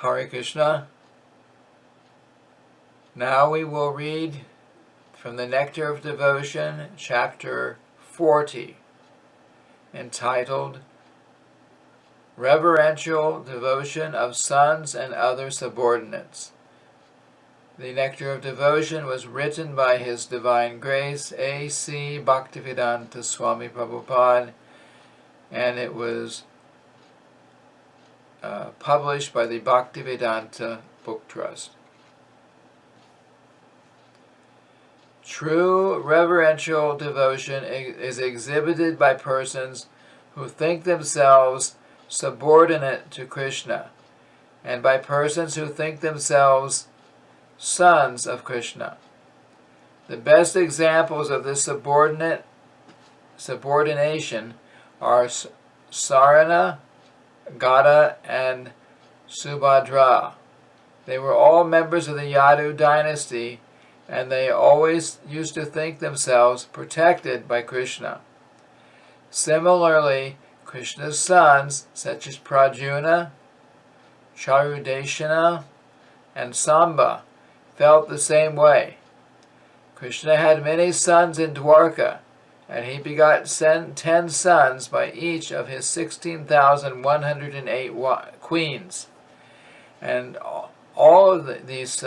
Hare Krishna. Now we will read from the Nectar of Devotion, chapter 40, entitled Reverential Devotion of Sons and Other Subordinates. The Nectar of Devotion was written by His Divine Grace A.C. Bhaktivedanta Swami Prabhupada, and it was published by the Bhaktivedanta Book Trust. True reverential devotion is exhibited by persons who think themselves subordinate to Krishna, and by persons who think themselves sons of Krishna. The best examples of this subordination are Sarana, Gada, and Subhadra. They were all members of the Yadu dynasty, and they always used to think themselves protected by Krishna. Similarly, Krishna's sons, such as Pradyumna, Charudeshana, and Samba, felt the same way. Krishna had many sons in Dwarka, and he begot 10 sons by each of his 16,108 queens. And all of these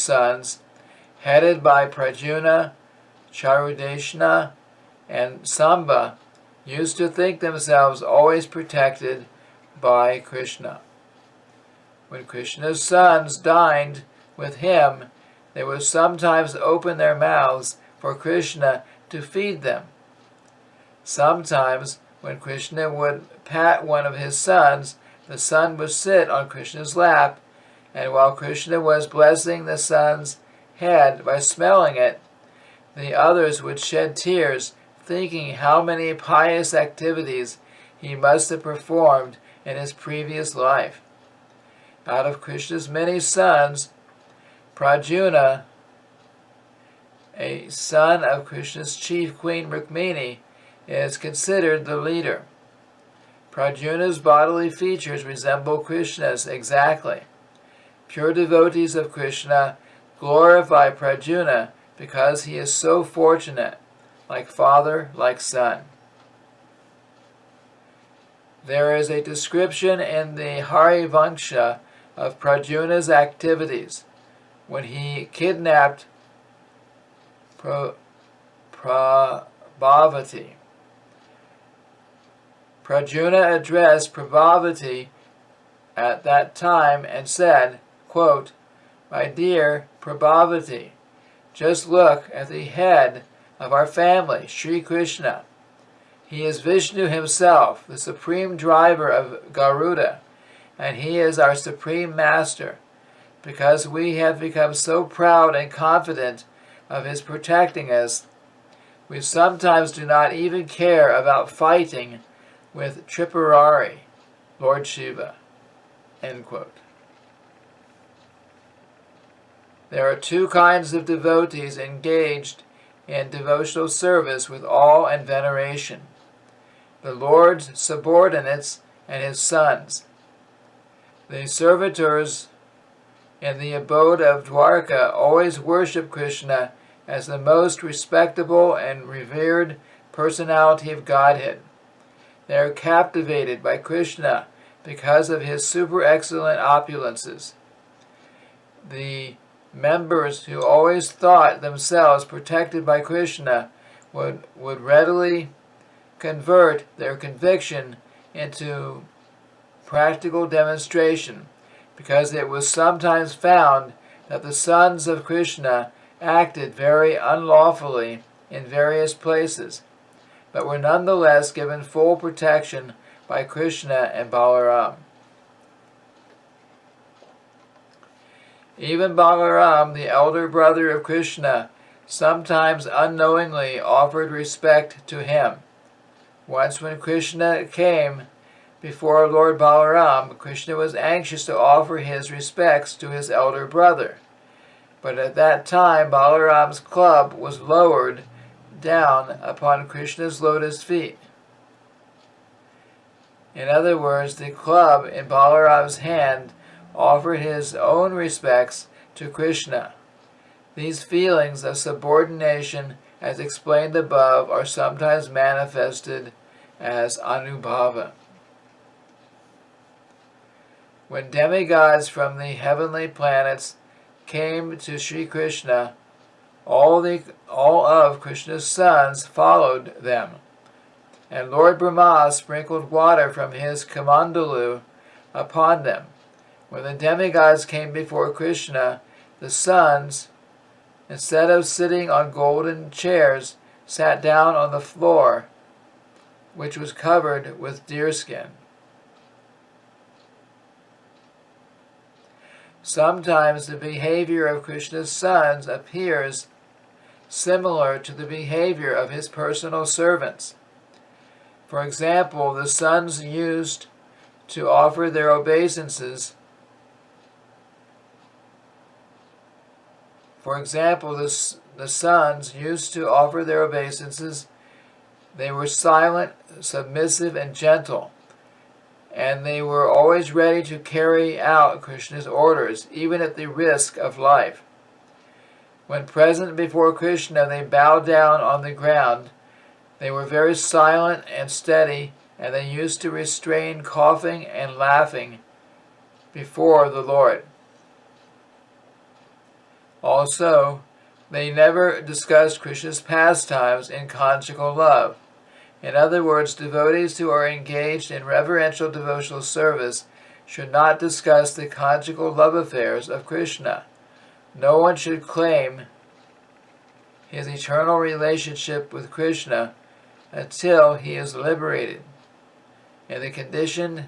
sons, headed by Pradyumna, Charudeshana, and Samba, used to think themselves always protected by Krishna. When Krishna's sons dined with him, they would sometimes open their mouths for Krishna to feed them. Sometimes, when Krishna would pat one of his sons, the son would sit on Krishna's lap, and while Krishna was blessing the son's head by smelling it, the others would shed tears, thinking how many pious activities he must have performed in his previous life. Out of Krishna's many sons, Pradyumna, a son of Krishna's chief queen Rukmini, is considered the leader. Pradyumna's bodily features resemble Krishna's exactly. Pure devotees of Krishna glorify Pradyumna because he is so fortunate, like father, like son. There is a description in the Harivansha of Pradyumna's activities when he kidnapped Prabhavati. Pradyumna addressed Prabhavati at that time and said, quote, "My dear Prabhavati, just look at the head of our family, Sri Krishna. He is Vishnu himself, the supreme driver of Garuda, and he is our supreme master. Because we have become so proud and confident of his protecting us, we sometimes do not even care about fighting with Tripurari, Lord Shiva." End quote. There are two kinds of devotees engaged in devotional service with awe and veneration: the Lord's subordinates and his sons. The servitors in the abode of Dwarka always worship Krishna as the most respectable and revered personality of Godhead. They are captivated by Krishna because of his super excellent opulences. The members who always thought themselves protected by Krishna would readily convert their conviction into practical demonstration, because it was sometimes found that the sons of Krishna acted very unlawfully in various places, but were nonetheless given full protection by Krishna and Balaram. Even Balaram, the elder brother of Krishna, sometimes unknowingly offered respect to him. Once when Krishna came before Lord Balaram, Krishna was anxious to offer his respects to his elder brother. But at that time, Balaram's club was lowered down upon Krishna's lotus feet. In other words, the club in Balaram's hand offered his own respects to Krishna. These feelings of subordination, as explained above, are sometimes manifested as anubhava. When demigods from the heavenly planets came to Sri Krishna, all of Krishna's sons followed them, and Lord Brahma sprinkled water from his kamandalu upon them. When the demigods came before Krishna, the sons, instead of sitting on golden chairs, sat down on the floor, which was covered with deerskin. Sometimes the behavior of Krishna's sons appears similar to the behavior of his personal servants. For example, the sons used to offer their obeisances. The sons used to offer their obeisances. They were silent, submissive, and gentle, and they were always ready to carry out Krishna's orders, even at the risk of life. When present before Krishna, they bowed down on the ground. They were very silent and steady, and they used to restrain coughing and laughing before the Lord. Also, they never discussed Krishna's pastimes in conjugal love. In other words, devotees who are engaged in reverential devotional service should not discuss the conjugal love affairs of Krishna. No one should claim his eternal relationship with Krishna until he is liberated. In the conditioned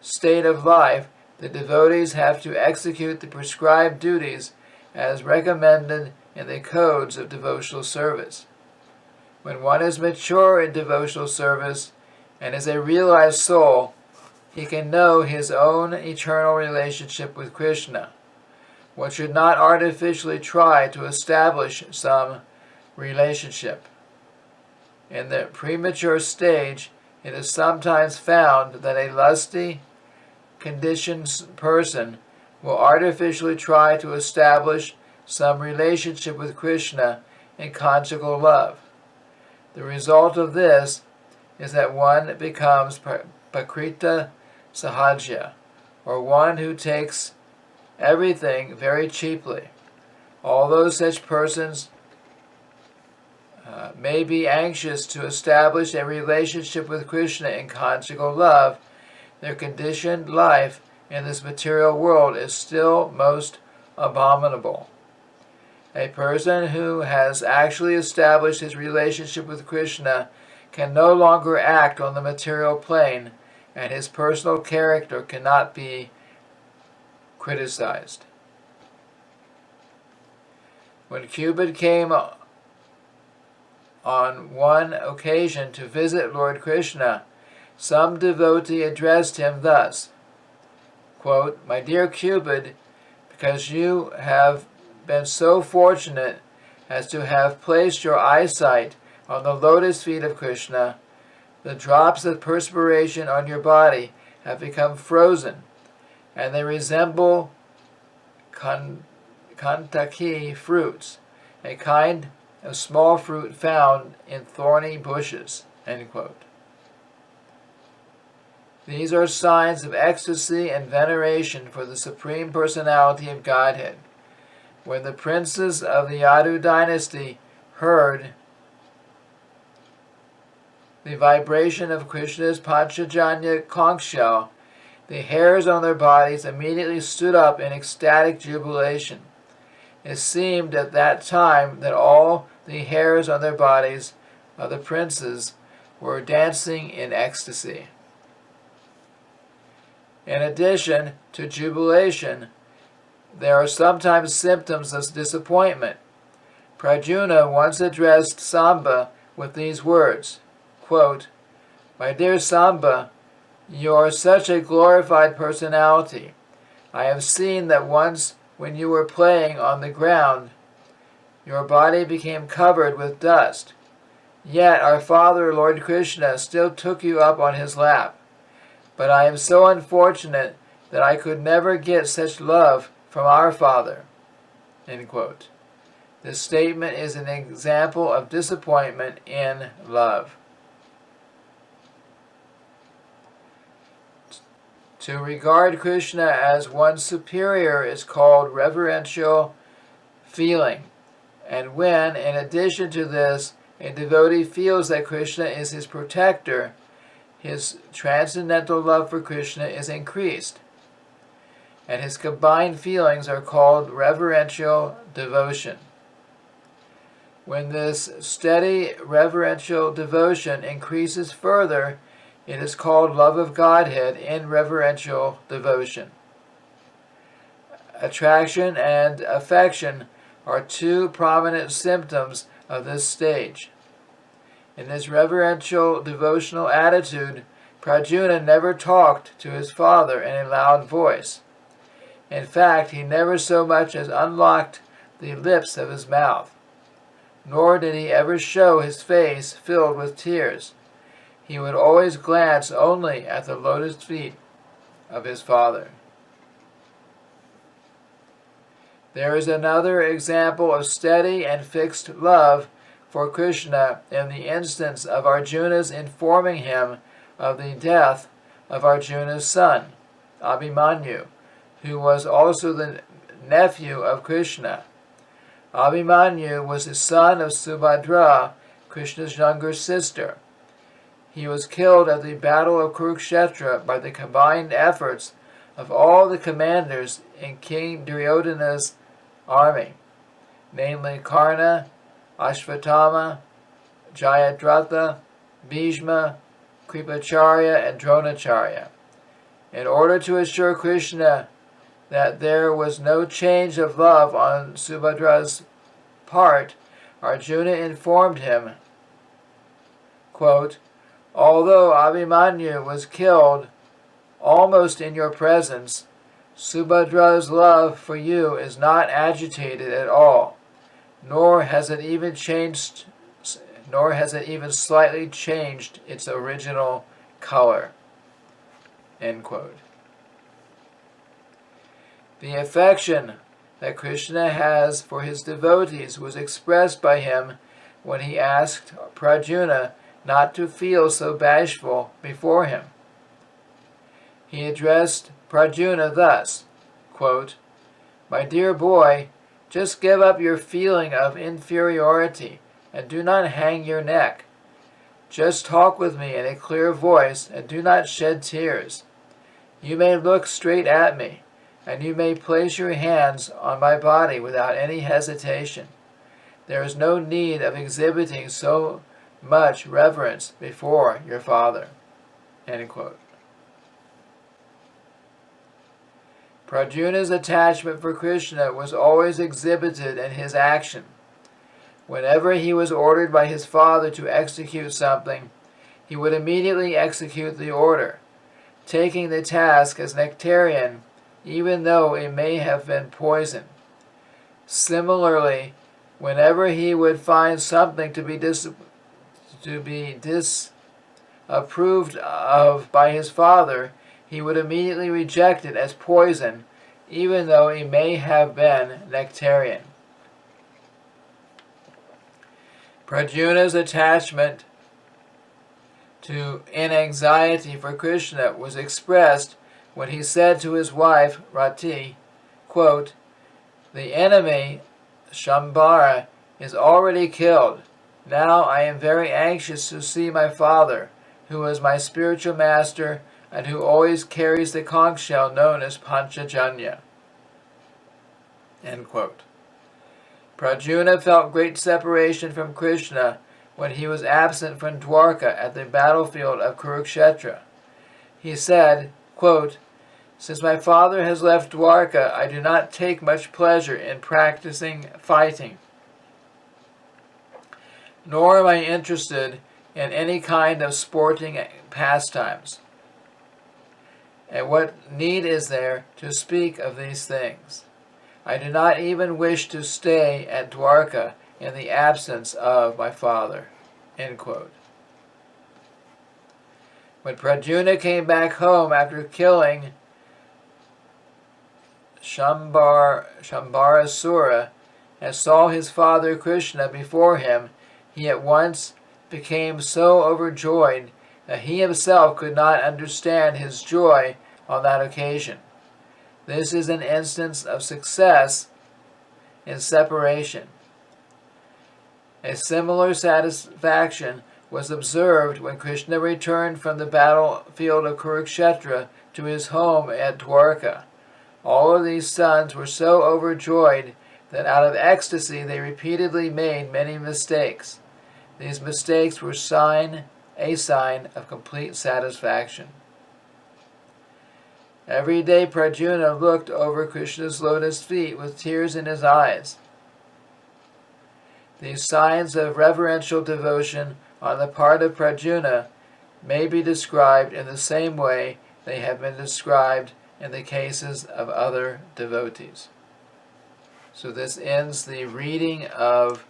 state of life, the devotees have to execute the prescribed duties as recommended in the codes of devotional service. When one is mature in devotional service and is a realized soul, he can know his own eternal relationship with Krishna. One should not artificially try to establish some relationship. In the premature stage, it is sometimes found that a lusty, conditioned person will artificially try to establish some relationship with Krishna in conjugal love. The result of this is that one becomes pakrita sahaja, or one who takes everything very cheaply. Although such persons may be anxious to establish a relationship with Krishna in conjugal love, their conditioned life in this material world is still most abominable. A person who has actually established his relationship with Krishna can no longer act on the material plane, and his personal character cannot be criticized. When Cupid came on one occasion to visit Lord Krishna, some devotee addressed him thus, quote, "My dear Cupid, because you have been so fortunate as to have placed your eyesight on the lotus feet of Krishna, the drops of perspiration on your body have become frozen, and they resemble kantaki fruits, a kind of small fruit found in thorny bushes." End quote. These are signs of ecstasy and veneration for the Supreme Personality of Godhead. When the princes of the Yadu dynasty heard the vibration of Krishna's Panchajanya conch shell, the hairs on their bodies immediately stood up in ecstatic jubilation. It seemed at that time that all the hairs on their bodies of the princes were dancing in ecstasy. In addition to jubilation, there are sometimes symptoms of disappointment. Pradyumna once addressed Samba with these words, quote, "My dear Samba, you are such a glorified personality. I have seen that once when you were playing on the ground, your body became covered with dust. Yet our Father, Lord Krishna, still took you up on his lap. But I am so unfortunate that I could never get such love from our Father." End quote. This statement is an example of disappointment in love. To regard Krishna as one superior is called reverential feeling. And when, in addition to this, a devotee feels that Krishna is his protector, his transcendental love for Krishna is increased, and his combined feelings are called reverential devotion. When this steady reverential devotion increases further, it is called love of Godhead in reverential devotion. Attraction and affection are two prominent symptoms of this stage. In this reverential devotional attitude, Pradyumna never talked to his father in a loud voice. In fact, he never so much as unlocked the lips of his mouth, nor did he ever show his face filled with tears. He would always glance only at the lotus feet of his father. There is another example of steady and fixed love for Krishna in the instance of Arjuna's informing him of the death of Arjuna's son, Abhimanyu, who was also the nephew of Krishna. Abhimanyu was the son of Subhadra, Krishna's younger sister. He was killed at the Battle of Kurukshetra by the combined efforts of all the commanders in King Duryodhana's army, namely Karna, Ashvatthama, Jayadratha, Bhishma, Kripacharya, and Dronacharya. In order to assure Krishna that there was no change of love on Subhadra's part, Arjuna informed him, quote, "Although Abhimanyu was killed almost in your presence, Subhadra's love for you is not agitated at all, nor has it even slightly changed its original color." End quote. The affection that Krishna has for his devotees was expressed by him when he asked Pradyumna not to feel so bashful before him. He addressed Pradyumna thus, quote, "My dear boy, just give up your feeling of inferiority and do not hang your neck. Just talk with me in a clear voice and do not shed tears. You may look straight at me, and you may place your hands on my body without any hesitation. There is no need of exhibiting so much reverence before your father." End quote. Pradyumna's attachment for Krishna was always exhibited in his action. Whenever he was ordered by his father to execute something, he would immediately execute the order, taking the task as nectarian even though it may have been poison. Similarly, whenever he would find something to be disapproved of by his father, he would immediately reject it as poison, even though it may have been nectarian. Pradyumna's attachment to and anxiety for Krishna was expressed when he said to his wife, Rati, quote, "The enemy, Shambhara, is already killed. Now I am very anxious to see my father, who is my spiritual master and who always carries the conch shell known as Panchajanya." End quote. Pradyumna felt great separation from Krishna when he was absent from Dwarka at the battlefield of Kurukshetra. He said, quote, "Since my father has left Dwarka, I do not take much pleasure in practicing fighting, nor am I interested in any kind of sporting pastimes. And what need is there to speak of these things? I do not even wish to stay at Dwarka in the absence of my father." End quote. When Pradyumna came back home after killing Shambarasura, and saw his father Krishna before him, he at once became so overjoyed that he himself could not understand his joy on that occasion. This is an instance of success in separation. A similar satisfaction was observed when Krishna returned from the battlefield of Kurukshetra to his home at Dwarka. All of these sons were so overjoyed that out of ecstasy they repeatedly made many mistakes. These mistakes were a sign of complete satisfaction. Every day Pradyumna looked over Krishna's lotus feet with tears in his eyes. These signs of reverential devotion on the part of Pradyumna may be described in the same way they have been described in the cases of other devotees. So this ends the reading of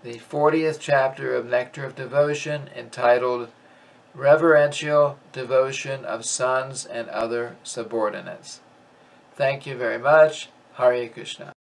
the 40th chapter of Nectar of Devotion, entitled Reverential Devotion of Sons and Other Subordinates. Thank you very much. Hare Krishna.